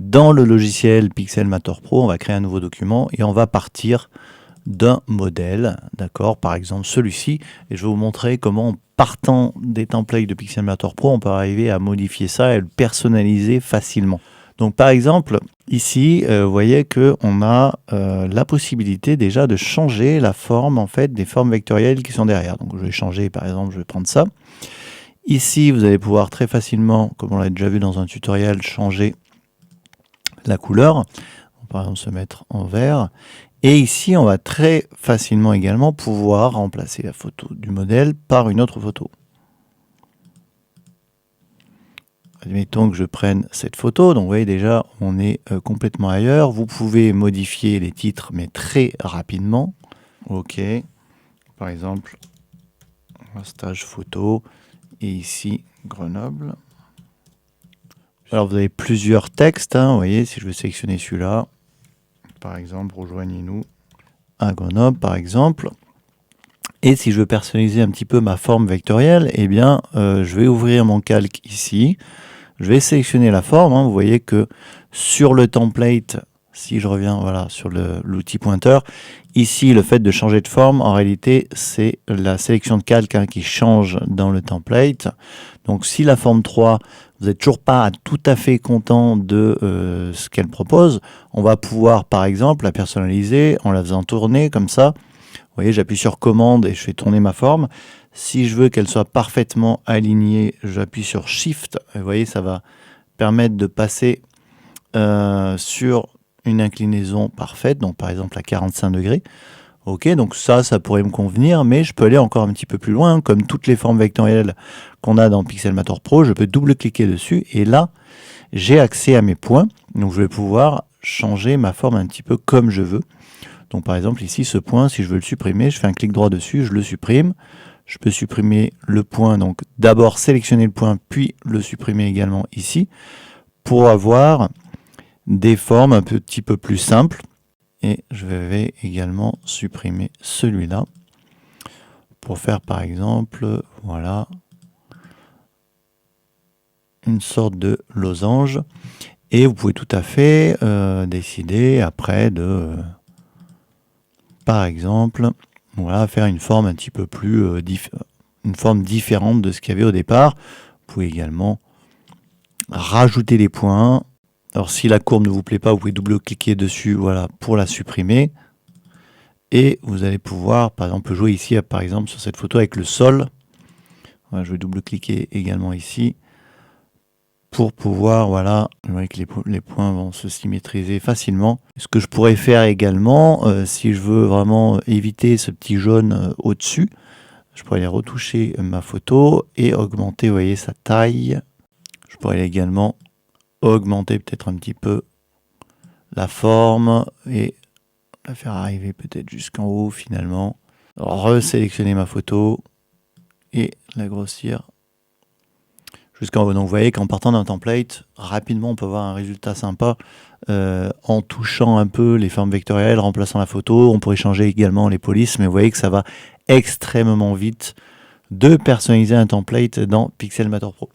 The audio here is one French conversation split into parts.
Dans le logiciel Pixelmator Pro, on va créer un nouveau document et on va partir d'un modèle, d'accord, par exemple celui-ci, et je vais vous montrer comment, en partant des templates de Pixelmator Pro, on peut arriver à modifier ça et le personnaliser facilement. Donc par exemple, ici, vous voyez qu'on a la possibilité déjà de changer la forme en fait des formes vectorielles qui sont derrière. Donc je vais changer, par exemple, je vais prendre ça. Ici, vous allez pouvoir très facilement, comme on l'a déjà vu dans un tutoriel, changer la couleur. Donc, par exemple, se mettre en vert. Et ici, on va très facilement également pouvoir remplacer la photo du modèle par une autre photo. Admettons que je prenne cette photo, donc vous voyez déjà, on est complètement ailleurs. Vous pouvez modifier les titres, mais très rapidement. OK. Par exemple, stage photo, et ici, Grenoble. Alors, vous avez plusieurs textes, hein, vous voyez, si je veux sélectionner celui-là, par exemple, rejoignez-nous à Grenoble, par exemple. Et si je veux personnaliser un petit peu ma forme vectorielle, eh bien, je vais ouvrir mon calque ici. Je vais sélectionner la forme. Hein. Vous voyez que sur le template, si je reviens voilà, sur l'outil pointeur, ici, le fait de changer de forme, en réalité, c'est la sélection de calque hein, qui change dans le template. Donc, si la forme 3, vous n'êtes toujours pas tout à fait content de ce qu'elle propose, on va pouvoir, par exemple, la personnaliser en la faisant tourner comme ça. Vous voyez, j'appuie sur commande et je fais tourner ma forme. Si je veux qu'elle soit parfaitement alignée, j'appuie sur Shift. Et vous voyez, ça va permettre de passer sur une inclinaison parfaite, donc par exemple à 45 degrés. Ok, donc ça pourrait me convenir, mais je peux aller encore un petit peu plus loin. Comme toutes les formes vectorielles qu'on a dans Pixelmator Pro, je peux double-cliquer dessus et là, j'ai accès à mes points. Donc je vais pouvoir changer ma forme un petit peu comme je veux. Donc par exemple ici, ce point, si je veux le supprimer, je fais un clic droit dessus, je le supprime. Je peux supprimer le point, donc d'abord sélectionner le point, puis le supprimer également ici, pour avoir des formes un petit peu plus simples. Et je vais également supprimer celui-là, pour faire par exemple, voilà, une sorte de losange. Et vous pouvez tout à fait décider après de, par exemple, voilà, faire une forme un petit peu plus une forme différente de ce qu'il y avait au départ. Vous pouvez également rajouter des points. Alors si la courbe ne vous plaît pas, vous pouvez double-cliquer dessus, voilà, pour la supprimer. Et vous allez pouvoir, par exemple, jouer ici, par exemple, sur cette photo avec le sol. Voilà, je vais double-cliquer également ici pour pouvoir, voilà, vous voyez que les points vont se symétriser facilement. Ce que je pourrais faire également, si je veux vraiment éviter ce petit jaune au-dessus, je pourrais aller retoucher ma photo et augmenter, vous voyez, sa taille. Je pourrais également augmenter peut-être un petit peu la forme et la faire arriver peut-être jusqu'en haut finalement. Resélectionner ma photo et la grossir jusqu'en haut. Donc vous voyez qu'en partant d'un template, rapidement on peut avoir un résultat sympa en touchant un peu les formes vectorielles, remplaçant la photo. On pourrait changer également les polices, mais vous voyez que ça va extrêmement vite de personnaliser un template dans Pixelmator Pro.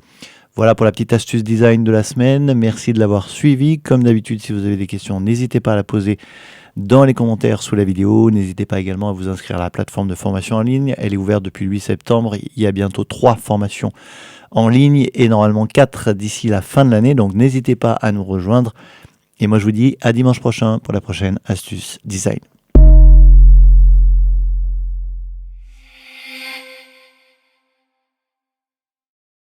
Voilà pour la petite astuce design de la semaine. Merci de l'avoir suivi. Comme d'habitude, si vous avez des questions, n'hésitez pas à la poser dans les commentaires sous la vidéo. N'hésitez pas également à vous inscrire à la plateforme de formation en ligne. Elle est ouverte depuis le 8 septembre. Il y a bientôt 3 formations en ligne et normalement 4 d'ici la fin de l'année. Donc n'hésitez pas à nous rejoindre. Et moi je vous dis à dimanche prochain pour la prochaine astuce design.